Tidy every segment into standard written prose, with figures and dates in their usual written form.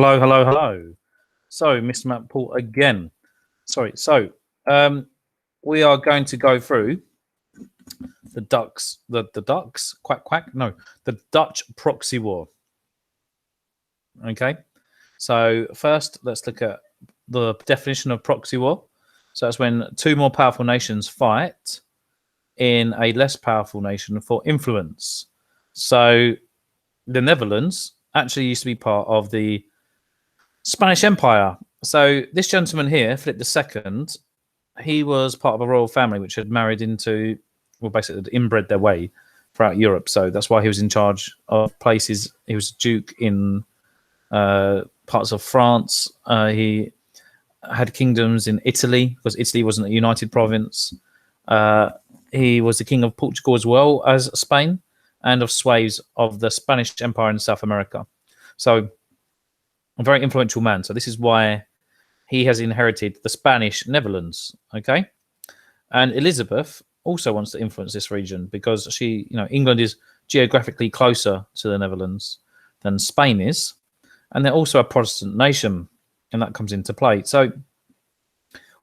Hello, hello, hello. So, Mr. Mack-Poole again. Sorry. So, we are going to go through the ducks, quack, quack. No, the Dutch proxy war. Okay. So, first, let's look at the definition of proxy war. So, that's when two more powerful nations fight in a less powerful nation for influence. So, the Netherlands actually used to be part of the Spanish Empire. So this gentleman here, Philip II, he was part of a royal family which had married into, well, basically inbred their way throughout Europe. So that's why he was in charge of places. He was duke in parts of France. He had kingdoms in Italy because Italy wasn't a united province. He was the king of Portugal as well as Spain, and of swathes of the Spanish Empire in South America. So a very influential man. So this is why he has inherited the Spanish Netherlands. Okay. And Elizabeth also wants to influence this region because she, England is geographically closer to the Netherlands than Spain is. And they're also a Protestant nation, and that comes into play. So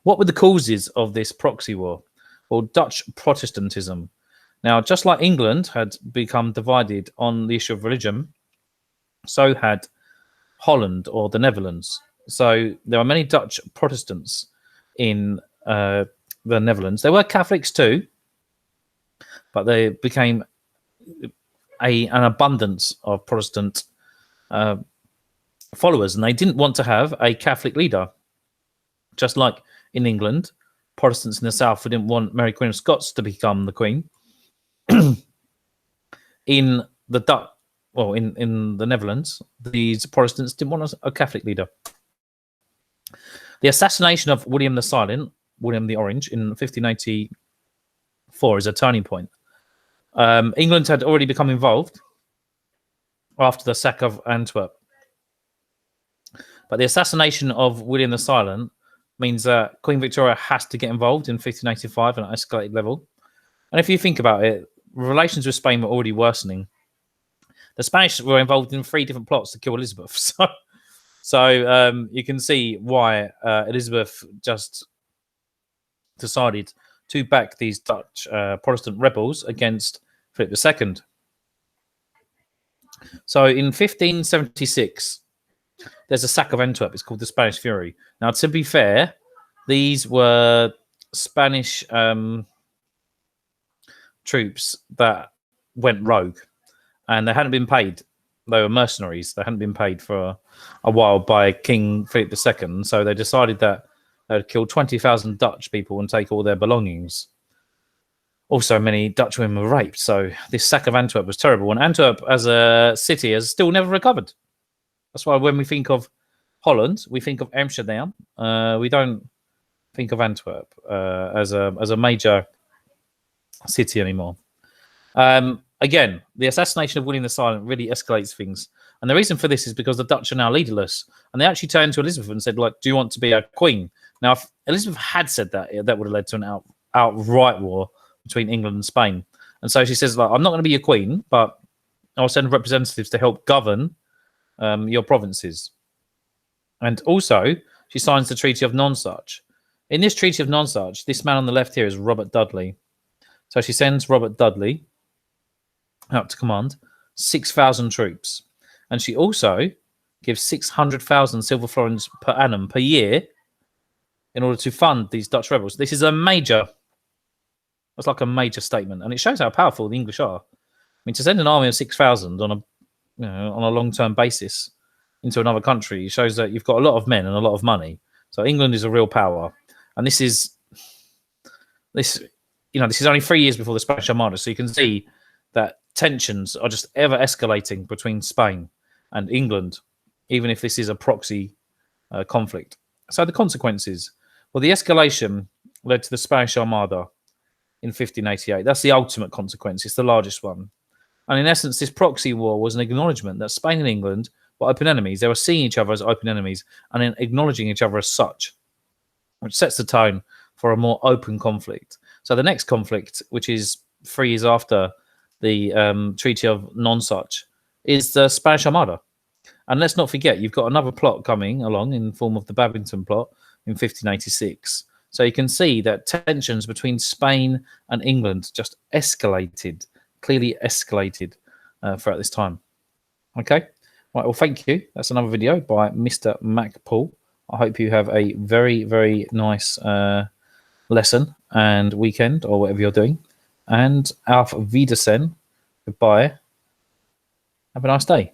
what were the causes of this proxy war? Well, Dutch Protestantism. Now, just like England had become divided on the issue of religion, so had Holland or the Netherlands. So there are many Dutch Protestants in the Netherlands. There were Catholics too, but they became an abundance of Protestant followers, and they didn't want to have a Catholic leader. Just like in England, Protestants in the south didn't want Mary Queen of Scots to become the queen. In the in the Netherlands, these Protestants didn't want a Catholic leader. The assassination of William the Silent, William the Orange, in 1584 is a turning point. England had already become involved after the sack of Antwerp. But the assassination of William the Silent means that Queen Victoria has to get involved in 1585 on an escalated level. And if you think about it, relations with Spain were already worsening. The Spanish were involved in 3 different plots to kill Elizabeth. So you can see why Elizabeth just decided to back these Dutch Protestant rebels against Philip II. So in 1576, there's a sack of Antwerp. It's called the Spanish Fury. Now, to be fair, these were Spanish troops that went rogue, and they hadn't been paid. They were mercenaries. They hadn't been paid for a while by King Philip II. So they decided that they would kill 20,000 Dutch people and take all their belongings. Also, many Dutch women were raped. So this sack of Antwerp was terrible. And Antwerp as a city has still never recovered. That's why when we think of Holland, we think of Amsterdam. We don't think of Antwerp as a major city anymore. Again, the assassination of William the Silent really escalates things. And the reason for this is because the Dutch are now leaderless. And they actually turned to Elizabeth and said, like, do you want to be a queen? Now, if Elizabeth had said that, that would have led to an outright war between England and Spain. And so she says, like, I'm not going to be your queen, but I'll send representatives to help govern your provinces. And also, she signs the Treaty of Nonsuch. In this Treaty of Nonsuch, this man on the left here is Robert Dudley. So she sends Robert Dudley out to command 6,000 troops. And she also gives 600,000 silver florins per annum per year in order to fund these Dutch rebels. This is a major statement. And it shows how powerful the English are. I mean, to send an army of 6,000 on a long-term basis into another country shows that you've got a lot of men and a lot of money. So England is a real power. And this is only 3 years before the Spanish Armada. So you can see that tensions are just ever escalating between Spain and England, even if this is a proxy conflict. So the consequences. Well, the escalation led to the Spanish Armada in 1588. That's the ultimate consequence. It's the largest one. And in essence, this proxy war was an acknowledgement that Spain and England were open enemies. They were seeing each other as open enemies and then acknowledging each other as such, which sets the tone for a more open conflict. So the next conflict, which is 3 years after the Treaty of Nonsuch, is the Spanish Armada. And let's not forget, you've got another plot coming along in the form of the Babington plot in 1586. So you can see that tensions between Spain and England just escalated, clearly escalated throughout this time. Okay, right, well, thank you. That's another video by Mr. Mack-Poole. I hope you have a very, very nice lesson and weekend or whatever you're doing. And auf Wiedersehen. Goodbye. Have a nice day.